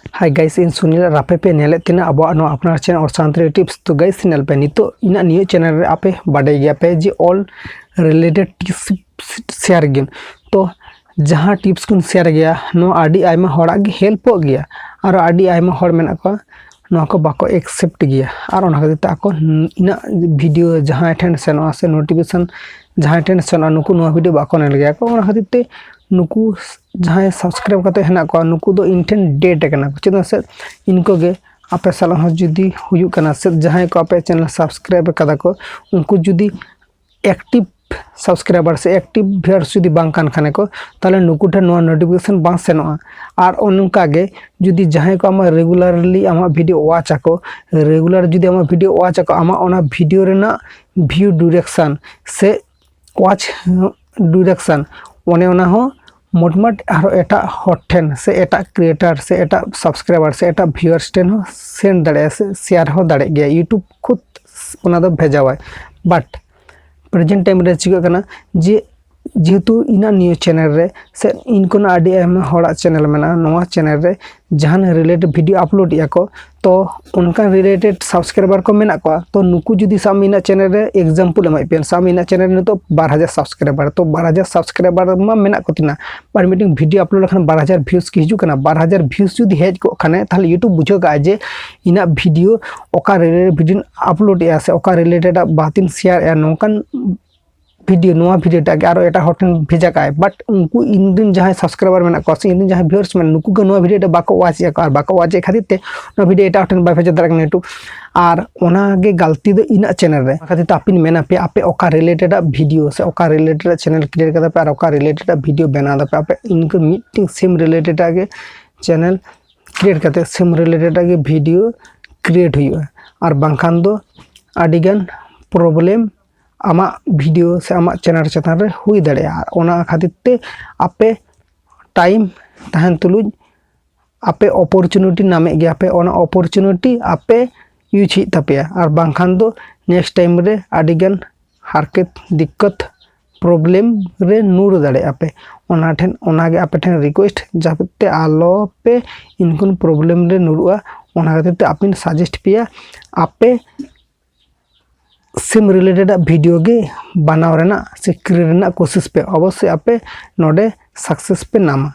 Hi guys in Sunil रापे पे नेले तिना अब अपना चैनल और शांति टिप्स तो गाइस नेल पे नितो इन नियो चैनल रे आपे बाडे गया पे जे ऑल रिलेटेड टिप्स शेयर गिन तो जहां टिप्स कुन शेयर गया नो आडी आइमा होड़ा गे हेल्प गया और आडी आइमा होड़ मेना को नो को बाको एक्सेप्ट गया और ओना खातिर ताको इना वीडियो जहां ठेन सेनो से नोटिफिकेशन जहां ठेन सेनो नुकु नो वीडियो बाको नेल गया को ओना खातिर ते नुकु जहां सब्सक्राइब करते हेना को नुकु दो इंटेन डेट कना चेदा से इनको गे आपे साला हो जुदी हुयु कना से जहां को आपे चैनल सब्सक्राइब कदा को उनको जुदी एक्टिव सब्सक्राइबर से एक्टिव व्यूअर्स जुदी बांग कान खाने को ताले नुकु ठे नो नोटिफिकेशन बांग सेनोआ और उनका गे जुदी जहां को आमा रेगुलरली आमा वीडियो वाच आको रेगुलर जुदी आमा वीडियो वाच आको आमा ओना वीडियो रेना व्यू डायरेक्शन से वाच डायरेक्शन ओने ओना हो मोटमोट और एटा हॉटेन से एटा क्रिएटर से एटा सब्सक्राइबर से एटा व्यूअर्स टेन हो सेंड दाड़े से शेयर हो दाड़े गया यूट्यूब खुद ओना दो भेजावाय बट प्रेजेंट टाइम रे चिका कना जे जेहेतु इना न्यू चैनल रे से इनको ना आडी आयमा होड़ा चैनल मेना नोवा चैनल रे जहान रिलेटेड वीडियो अपलोड या को तो उनका रिलेटेड सब्सक्राइबर को मेना को तो नुकु जुदी साम इना चैनल रे एग्जांपल एमाय पेन साम इना चैनल ने तो 12000 सब्सक्राइबर तो 12000 सब्सक्राइबर मा मेना को तिना पर meeting video upload Lakhan 12000 views की हिजु कना 12000 व्यूज जुदी हेज को खाने ताले यूट्यूब बुझो गा जे इना वीडियो ओका रिलेटेड वीडियो अपलोड या से ओका रिलेटेड बातिन शेयर या नोकन वीडियो नोआ वीडियो टाके आरो एटा हॉटेल भेजा काय बट उनको इन दिन जहां सब्सक्राइबर मेना को इन दिन जहां व्यूअर्स में नुकु के नोआ वीडियो बाको वाच या बाको वाच खातिर ते नो वीडियो एटा हॉटेल बा भेजा दारक नेटू और ओना गे गलती दो इन चैनल रे खातिर त आपिन मेना पे आपे ओका रिलेटेड वीडियो से ओका रिलेटेड चैनल क्रिएट करदा पे और ओका रिलेटेड वीडियो बना दा पे आपे इनको मीटिंग सेम रिलेटेड आगे चैनल क्रिएट करते सेम रिलेटेड आगे वीडियो क्रिएट हुई और बांखान दो आडिगन प्रॉब्लम आमा वीडियो से आमा चैनल चैनल रे हुई दाड़े ओना खातिर ते आपे टाइम तहन तुलुज आपे अपॉर्चुनिटी नामे गया पे ओना अपॉर्चुनिटी आपे यूज ही तपेया और बांखान दो नेक्स्ट टाइम रे आडिगन हारकेत दिक्कत प्रॉब्लम रे नूर दाड़े आपे ओना ठेन ओना गे आपे ठेन रिक्वेस्ट जाते आलो पे इनकुन प्रॉब्लम रे नूरुआ ओना खातिर ते आपिन सजेस्ट पिया आपे सिम रिलेटेड वीडियो गे बनाव रेना से क्रिएट रेना कोशिश पे अवश्य आपे नोडे सक्सेस पे नामा।